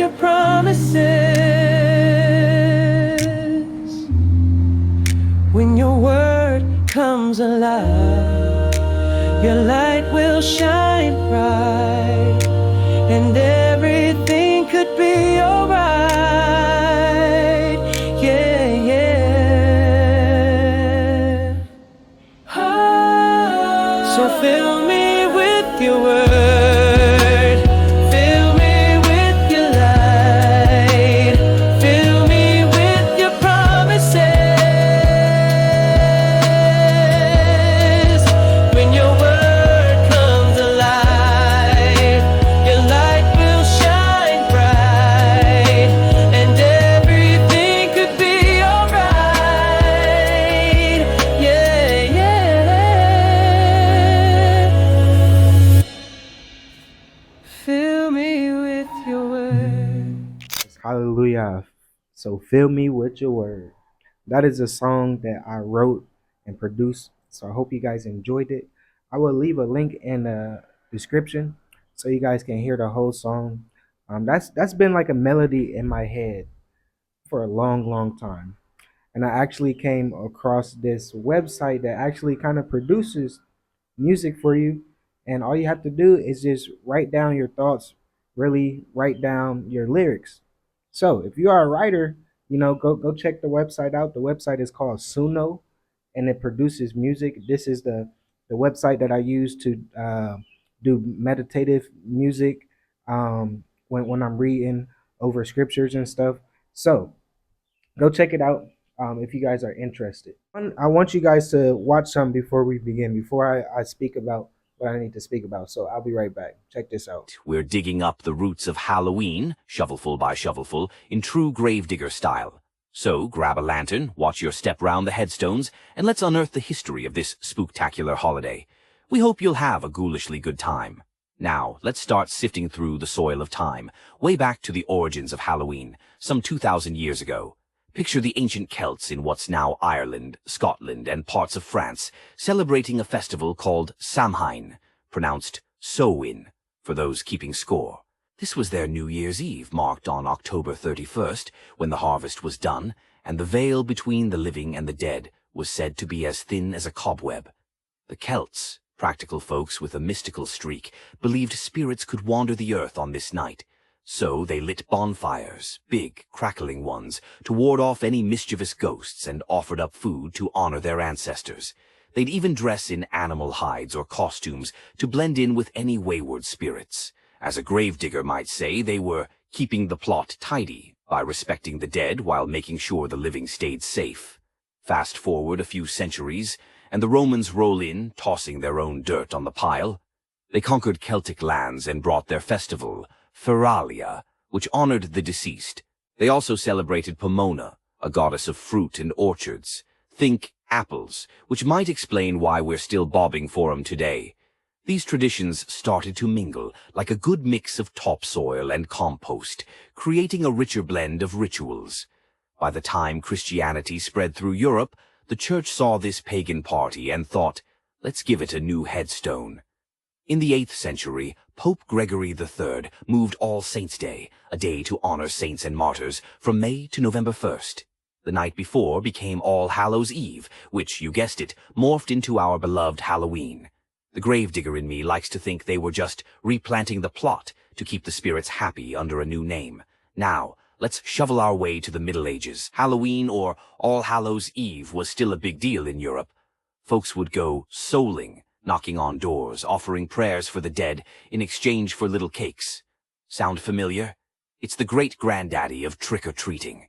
your promises. When your word comes alive, your light will shine bright, and everything could be alright. Yeah, yeah. So fill me with your word. Fill me with your light. Fill me with your promises. When your word comes alive, your light will shine bright, and everything could be alright. Yeah, yeah. Fill me with your word. Hallelujah. So fill me with your word. That is a song that I wrote and produced. So I hope you guys enjoyed it. I will leave a link in the description so you guys can hear the whole song. That's been like a melody in my head for a long, long time. And I actually came across this website that actually kind of produces music for you. And all you have to do is just write down your thoughts, really write down your lyrics. So if you are a writer, go check the website out. The website is called Suno, and it produces music. This is the website that I use to do meditative music when I'm reading over scriptures and stuff. So go check it out if you guys are interested. I want you guys to watch some before we begin, before I speak about what I need to speak about. So I'll be right back. Check this out. We're digging up the roots of Halloween, shovelful by shovelful, in true gravedigger style. So grab a lantern, watch your step round the headstones, and let's unearth the history of this spooktacular holiday. We hope you'll have a ghoulishly good time. Now, let's start sifting through the soil of time, way back to the origins of Halloween, some 2,000 years ago. Picture the ancient Celts in what's now Ireland, Scotland, and parts of France, celebrating a festival called Samhain, pronounced Samhain for those keeping score. This was their New Year's Eve, marked on October 31st, when the harvest was done, and the veil between the living and the dead was said to be as thin as a cobweb. The Celts, practical folks with a mystical streak, believed spirits could wander the earth on this night. So they lit bonfires, big, crackling ones, to ward off any mischievous ghosts, and offered up food to honor their ancestors. They'd even dress in animal hides or costumes to blend in with any wayward spirits. As a gravedigger might say, they were keeping the plot tidy by respecting the dead while making sure the living stayed safe. Fast forward a few centuries, and the Romans roll in, tossing their own dirt on the pile. They conquered Celtic lands and brought their festival, Feralia, which honored the deceased. They also celebrated Pomona, a goddess of fruit and orchards. Think apples, which might explain why we're still bobbing for 'em today. These traditions started to mingle like a good mix of topsoil and compost, creating a richer blend of rituals. By the time Christianity spread through Europe, the church saw this pagan party and thought, let's give it a new headstone. In the 8th century, Pope Gregory III moved All Saints' Day, a day to honor saints and martyrs, from May to November 1st. The night before became All Hallows' Eve, which, you guessed it, morphed into our beloved Halloween. The gravedigger in me likes to think they were just replanting the plot to keep the spirits happy under a new name. Now, let's shovel our way to the Middle Ages. Halloween, or All Hallows' Eve, was still a big deal in Europe. Folks would go souling, knocking on doors, offering prayers for the dead in exchange for little cakes. Sound familiar? It's the great-granddaddy of trick-or-treating.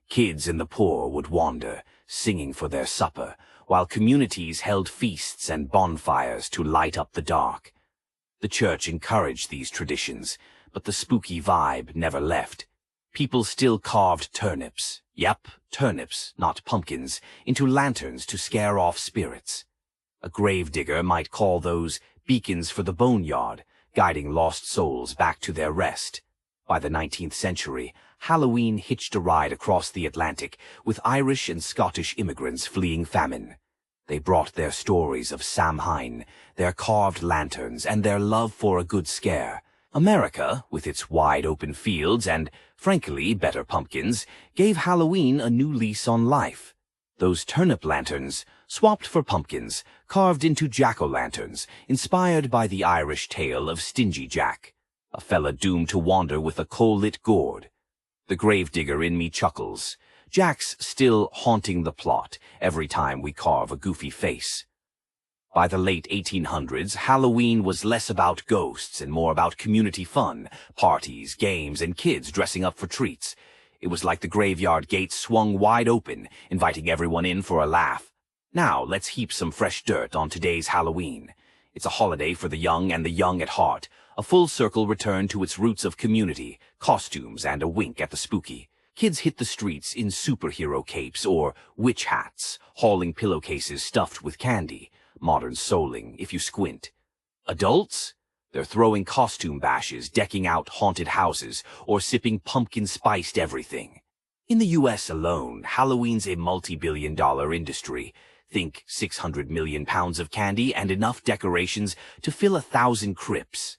Kids and the poor would wander, singing for their supper, while communities held feasts and bonfires to light up the dark. The church encouraged these traditions, but the spooky vibe never left. People still carved turnips, yep, turnips, not pumpkins, into lanterns to scare off spirits. A gravedigger might call those beacons for the boneyard, guiding lost souls back to their rest. By the 19th century, Halloween hitched a ride across the Atlantic, with Irish and Scottish immigrants fleeing famine. They brought their stories of Samhain, their carved lanterns, and their love for a good scare. America, with its wide open fields and, frankly, better pumpkins, gave Halloween a new lease on life. Those turnip lanterns, swapped for pumpkins, carved into jack-o'-lanterns, inspired by the Irish tale of Stingy Jack, a fella doomed to wander with a coal-lit gourd. The gravedigger in me chuckles. Jack's still haunting the plot every time we carve a goofy face. By the late 1800s, Halloween was less about ghosts and more about community fun, parties, games, and kids dressing up for treats. It was like the graveyard gates swung wide open, inviting everyone in for a laugh. Now, let's heap some fresh dirt on today's Halloween. It's a holiday for the young and the young at heart, a full circle return to its roots of community, costumes, and a wink at the spooky. Kids hit the streets in superhero capes or witch hats, hauling pillowcases stuffed with candy. Modern souling, if you squint. Adults? They're throwing costume bashes, decking out haunted houses, or sipping pumpkin-spiced everything. In the US alone, Halloween's a multi-billion-dollar industry. Think 600 million pounds of candy and enough decorations to fill 1,000 crypts.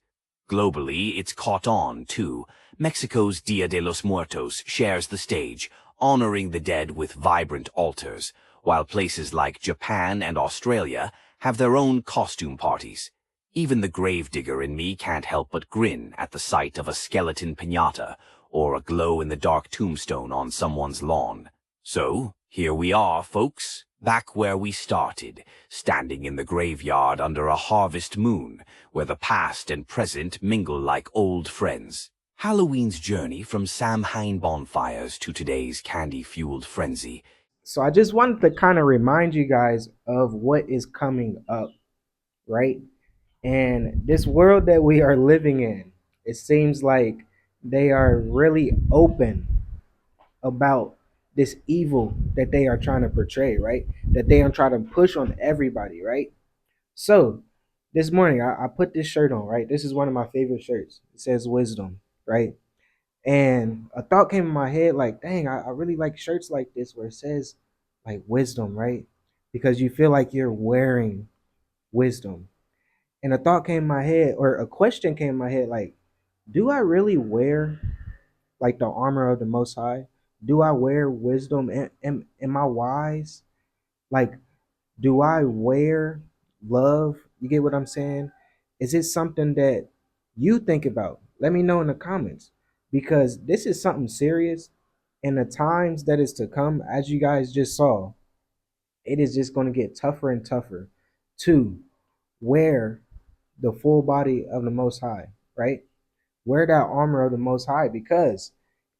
Globally, it's caught on, too. Mexico's Dia de los Muertos shares the stage, honoring the dead with vibrant altars, while places like Japan and Australia have their own costume parties. Even the gravedigger in me can't help but grin at the sight of a skeleton piñata or a glow-in-the-dark tombstone on someone's lawn. So, here we are, folks, back where we started, standing in the graveyard under a harvest moon, where the past and present mingle like old friends. Halloween's journey from Samhain bonfires to today's candy-fueled frenzy. So I just wanted to kind of remind you guys of what is coming up, right? And this world that we are living in, it seems like they are really open about this evil that they are trying to portray, right? That they are trying to push on everybody, right? So this morning I put this shirt on, right? This is one of my favorite shirts. It says wisdom, right? And a thought came in my head like, dang, I really like shirts like this where it says like wisdom, right? Because you feel like you're wearing wisdom. And a thought came in my head, or a question came in my head like, do I really wear like the armor of the Most High? Do I wear wisdom? Am I wise? Like, do I wear love? You get what I'm saying? Is it something that you think about? Let me know in the comments because this is something serious. In the times that is to come, as you guys just saw, it is just going to get tougher and tougher to wear the full body of the Most High, right? Wear that armor of the Most High because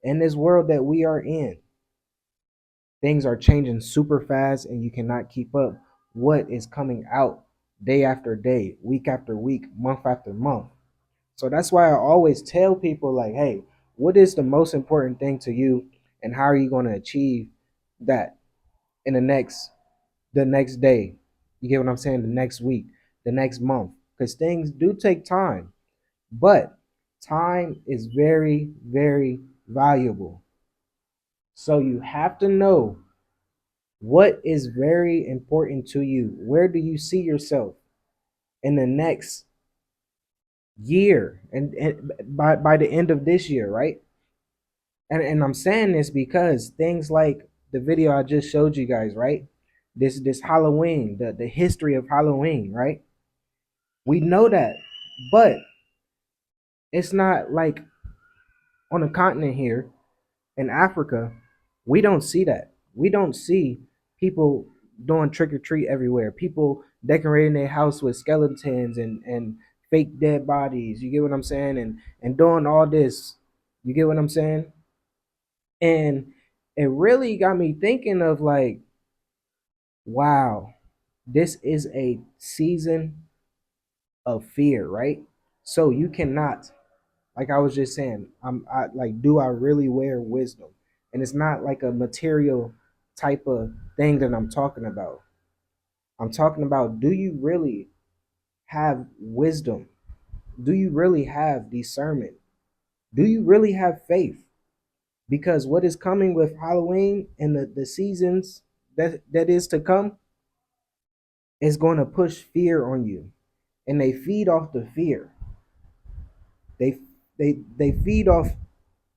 in this world that we are in, things are changing super fast and you cannot keep up what is coming out day after day, week after week, month after month. So that's why I always tell people like, hey, what is the most important thing to you and how are you going to achieve that in the next day? You get what I'm saying? The next week, the next month, because things do take time, but time is very, very valuable. So you have to know what is very important to you. Where do you see yourself in the next year and by the end of this year, right? And I'm saying this because things like the video I just showed you guys, right? This Halloween, the history of Halloween, right? We know that, but it's not like on the continent here in Africa, we don't see that. We don't see people doing trick or treat everywhere. People decorating their house with skeletons and fake dead bodies. You get what I'm saying? And doing all this. You get what I'm saying? And it really got me thinking of like, wow, this is a season of fear, right? So you cannot, like I was just saying, I like, do I really wear wisdom? And it's not like a material type of thing that I'm talking about. I'm talking about, do you really have wisdom? Do you really have discernment? Do you really have faith? Because what is coming with Halloween and the seasons that is to come is going to push fear on you. And they feed off the fear. They they feed off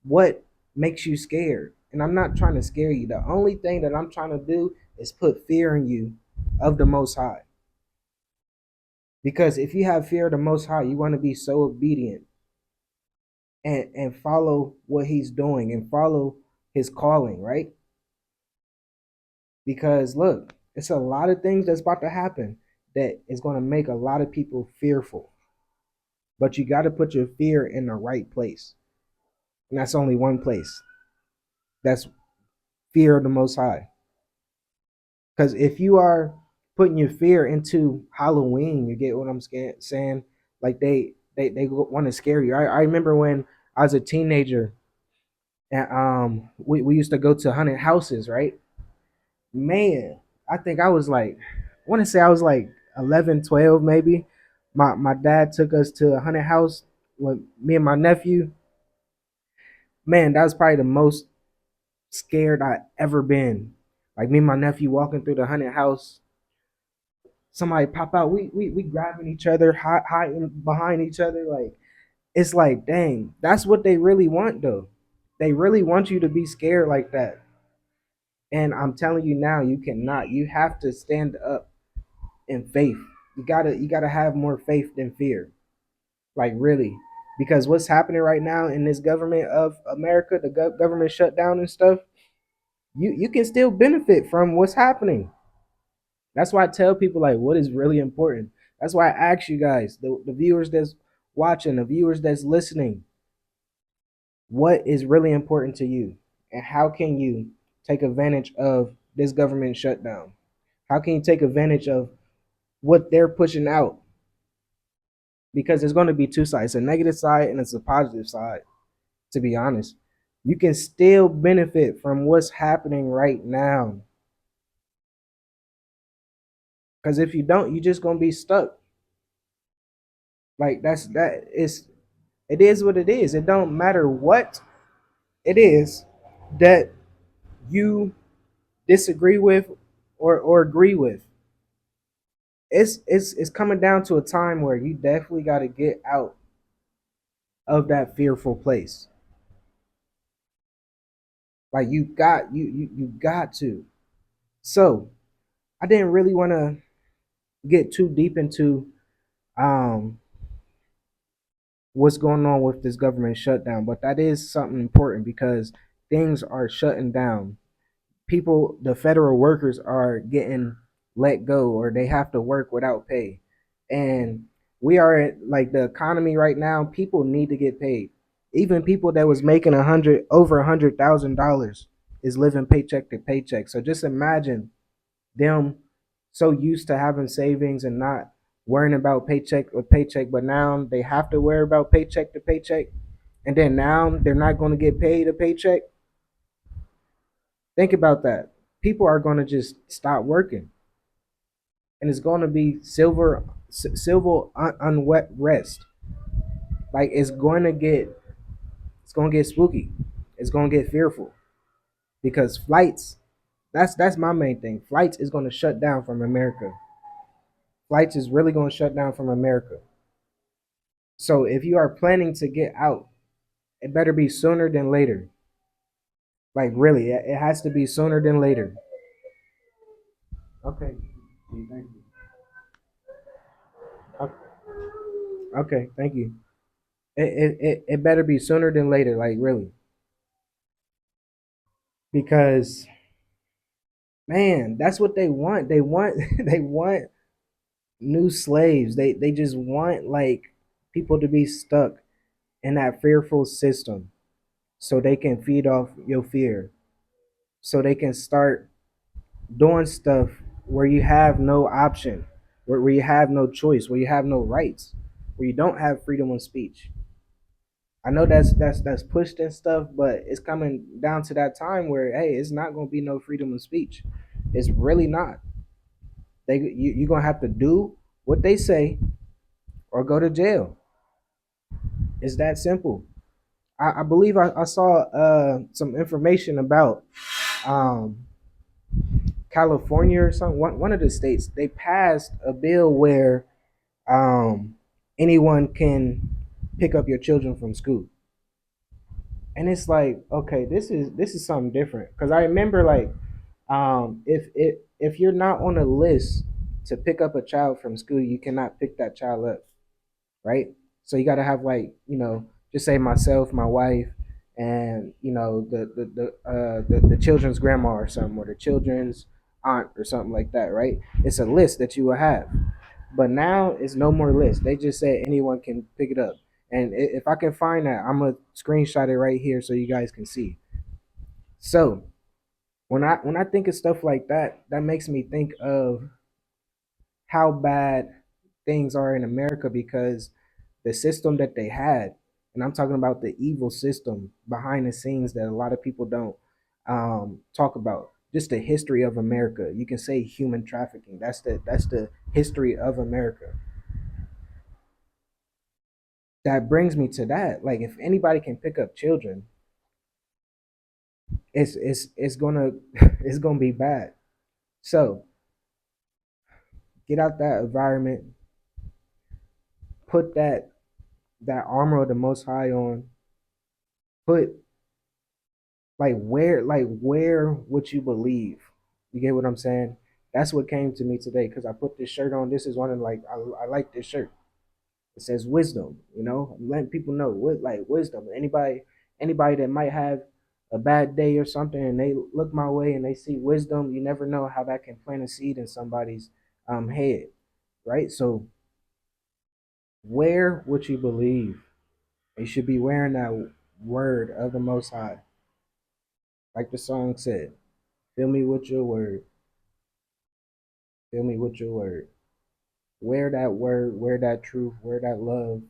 what makes you scared. And I'm not trying to scare you. The only thing that I'm trying to do is put fear in you of the Most High. Because if you have fear of the Most High, you want to be so obedient and follow what He's doing and follow His calling, right? Because look, it's a lot of things that's about to happen that is going to make a lot of people fearful. But you got to put your fear in the right place. And that's only one place. That's fear of the Most High. Because if you are putting your fear into Halloween, you get what I'm saying? Like they want to scare you. I remember when I was a teenager and we used to go to haunted houses, right? Man, I think I was like, I want to say I was like 11, 12 maybe. My dad took us to a haunted house with me and my nephew. Man, that was probably the most scared I ever been. Like me and my nephew walking through the haunted house, somebody pop out, we grabbing each other, hiding behind each other. Like it's like, dang, that's what they really want though. They really want you to be scared like that. And I'm telling you now, you cannot. You have to stand up in faith. You gotta have more faith than fear. Like really. Because what's happening right now in this government of America, the government shutdown and stuff, you can still benefit from what's happening. That's why I tell people like what is really important. That's why I ask you guys, the viewers that's watching, the viewers that's listening, what is really important to you? And how can you take advantage of this government shutdown? How can you take advantage of what they're pushing out? Because there's going to be two sides, a negative side and it's a positive side, to be honest. You can still benefit from what's happening right now. Because if you don't, you're just going to be stuck. Like it is what it is. It don't matter what it is that you disagree with or agree with. It's coming down to a time where you definitely got to get out of that fearful place. Like you got to. So I didn't really want to get too deep into um what's going on with this government shutdown, but that is something important because things are shutting down. People, the federal workers are getting let go or they have to work without pay. And we are at like the economy right now, people need to get paid. Even people that was making over $100,000 is living paycheck to paycheck. So just imagine them so used to having savings and not worrying about paycheck or paycheck, but now they have to worry about paycheck to paycheck. And then now they're not going to get paid a paycheck. Think about that. People are going to just stop working, and it's going to be civil unwet rest. Like it's going to get spooky. It's going to get fearful because flights. That's my main thing. Flights is going to shut down from America. Flights is really going to shut down from America. So if you are planning to get out, it better be sooner than later. Like really, it has to be sooner than later. Okay. Thank you. Okay, thank you. It better be sooner than later, like really, because man, that's what they want. They want they want new slaves. They just want like people to be stuck in that fearful system, so they can feed off your fear, so they can start doing stuff where you have no option, where you have no choice, where you have no rights, where you don't have freedom of speech. I know that's pushed and stuff, but it's coming down to that time where hey, it's not gonna be no freedom of speech. It's really not. You're gonna have to do what they say or go to jail. It's that simple. I believe I saw some information about um, California or something. One of the states they passed a bill where um, anyone can pick up your children from school. And it's like, okay, this is something different. Because I remember, like, if you're not on a list to pick up a child from school, you cannot pick that child up, right? So you got to have, like, just say myself, my wife, and the children's grandma or something, or the children's aunt or something like that, right? It's a list that you will have. But now it's no more list. They just say anyone can pick it up. And if I can find that, I'm gonna screenshot it right here so you guys can see. So when I think of stuff like that, that makes me think of how bad things are in America, because the system that they had, and I'm talking about the evil system behind the scenes that a lot of people don't talk about. Just the history of America. You can say human trafficking. That's the history of America. That brings me to that. Like, if anybody can pick up children, it's gonna it's gonna be bad. So get out that environment, put that armor of the Most High on, put, like, wear what you believe. You get what I'm saying? That's what came to me today, because I put this shirt on. This is one of, like, I like this shirt. It says wisdom. I'm letting people know what, like, wisdom. Anybody that might have a bad day or something, and they look my way and they see wisdom, you never know how that can plant a seed in somebody's head, right? So wear what you believe. You should be wearing that word of the Most High, like the song said. Fill me with your word. Fill me with your word. Wear that word. Wear that truth. Wear that love.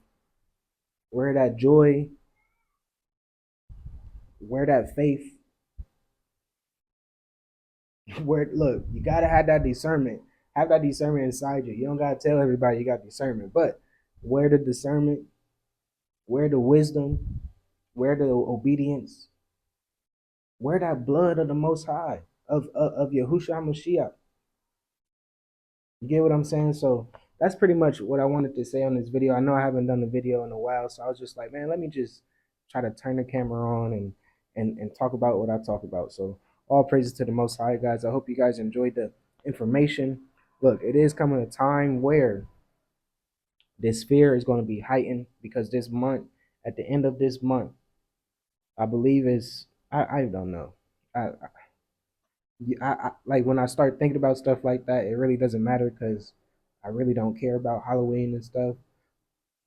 Wear that joy. Wear that faith. Where, look, you gotta have that discernment. Have that discernment inside you. You don't gotta tell everybody you got discernment, but wear the discernment. Wear the wisdom. Wear the obedience. Wear that blood of the Most High, of Yahushua Mashiach. You get what I'm saying? So that's pretty much what I wanted to say on this video. I know I haven't done a video in a while, so I was just like, man, let me just try to turn the camera on and talk about what I talk about. So all praises to the Most High, guys. I hope you guys enjoyed the information. Look, it is coming a time where this fear is going to be heightened, because this month, at the end of this month, I believe is, I don't know. Like, when I start thinking about stuff like that, it really doesn't matter, because I really don't care about Halloween and stuff.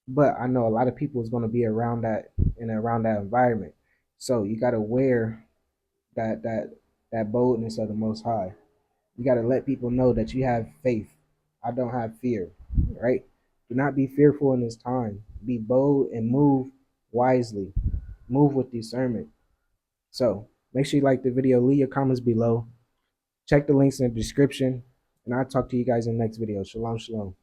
But I know a lot of people is going to be around that, and around that environment. So you got to wear that boldness of the Most High. You got to let people know that you have faith. I don't have fear, right? Do not be fearful in this time. Be bold and move wisely. Move with discernment. So make sure you like the video. Leave your comments below. Check the links in the description, and I'll talk to you guys in the next video. Shalom, shalom.